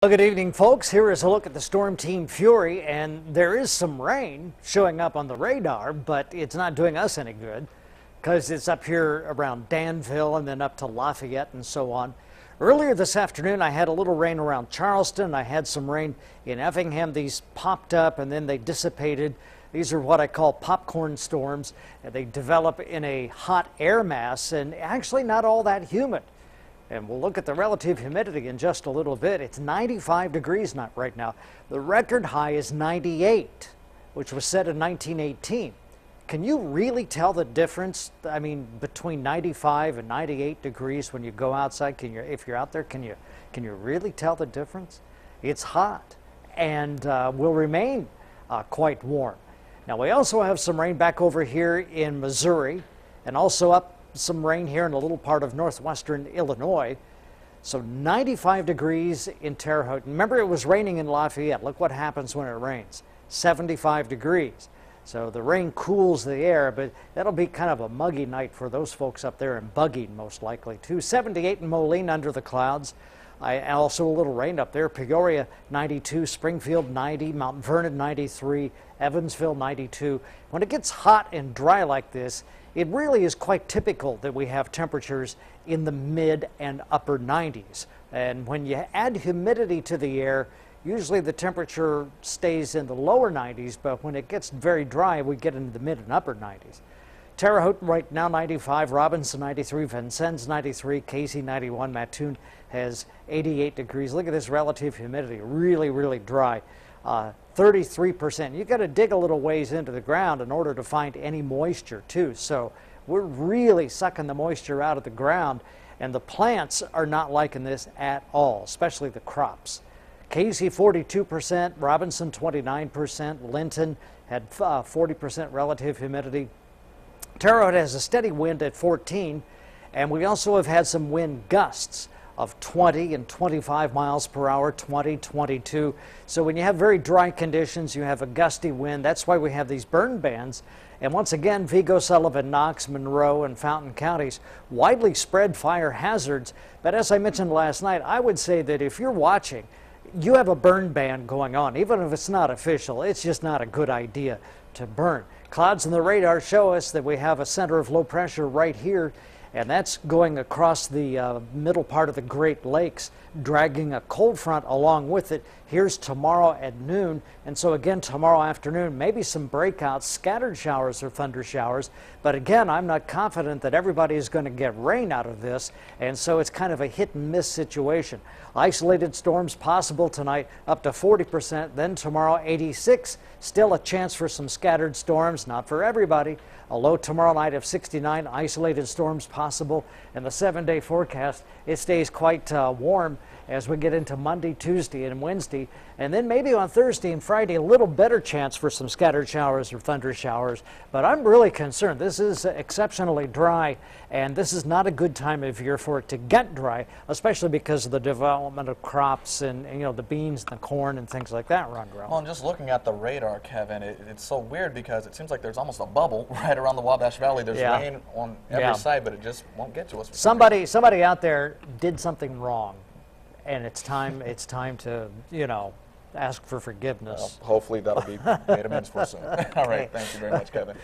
Well, good evening, folks. Here is a look at the storm team Fury, and there is some rain showing up on the radar, but it's not doing us any good because it's up here around Danville and then up to Lafayette and so on. Earlier this afternoon, I had a little rain around Charleston. I had some rain in Effingham. These popped up and then they dissipated. These are what I call popcorn storms. They develop in a hot air mass and actually not all that humid. And we'll look at the relative humidity in just a little bit. It's 95 degrees not right now. The record high is 98, which was set in 1918. Can you really tell the difference? I mean, between 95 and 98 degrees when you go outside? If you're out there, can you really tell the difference? It's hot and will remain quite warm. Now, we also have some rain back over here in Missouri and also up some rain here in a little part of northwestern Illinois. So 95 degrees in Terre Haute. Remember, it was raining in Lafayette. Look what happens when it rains. 75 degrees. So the rain cools the air, but that'll be kind of a muggy night for those folks up there, and buggy most likely too. 78 in Moline under the clouds. Also a little rain up there. Peoria 92, Springfield 90, Mount Vernon 93, Evansville 92. When it gets hot and dry like this, it really is quite typical that we have temperatures in the mid and upper 90s. And when you add humidity to the air, usually the temperature stays in the lower 90s, but when it gets very dry, we get into the mid and upper 90s. Terre Haute right now 95, Robinson 93, Vincennes 93, Casey 91, Mattoon has 88 degrees. Look at this relative humidity, really, really dry. 33%. You've got to dig a little ways into the ground in order to find any moisture too. So we're really sucking the moisture out of the ground, and the plants are not liking this at all, especially the crops. Casey 42%, Robinson 29%, Linton had 40% relative humidity. Terre Haute has a steady wind at 14, and we also have had some wind gusts of 20 and 25 miles per hour, 20, 22. So when you have very dry conditions, you have a gusty wind. That's why we have these burn bans. And once again, Vigo, Sullivan, Knox, Monroe, and Fountain counties widely spread fire hazards. But as I mentioned last night, I would say that if you're watching, you have a burn ban going on. Even if it's not official, it's just not a good idea to burn. Clouds in the radar show us that we have a center of low pressure right here, and that's going across the middle part of the Great Lakes, dragging a cold front along with it. Here's tomorrow at noon, and so again tomorrow afternoon, maybe some breakouts, scattered showers or thunder showers. But again, I'm not confident that everybody is going to get rain out of this, and so it's kind of a hit and miss situation. Isolated storms possible tonight, up to 40%, then tomorrow 86. Still a chance for some scattered storms, not for everybody. A low tomorrow night of 69, isolated storms possible. And the 7-day forecast, it stays quite warm as we get into Monday, Tuesday, and Wednesday. And then maybe on Thursday and Friday, a little better chance for some scattered showers or thunder showers. But I'm really concerned. This is exceptionally dry, and this is not a good time of year for it to get dry, especially because of the development of crops and you know, the beans and the corn and things like that run around. Well, and just looking at the radar, Kevin, it's so weird because it seems like there's almost a bubble right around the Wabash Valley. There's rain on every side, but it just won't get to us. Somebody out there did something wrong, and it's time to, you know, ask for forgiveness. Well, hopefully that'll be made amends for soon. All right, thank you very much, Kevin.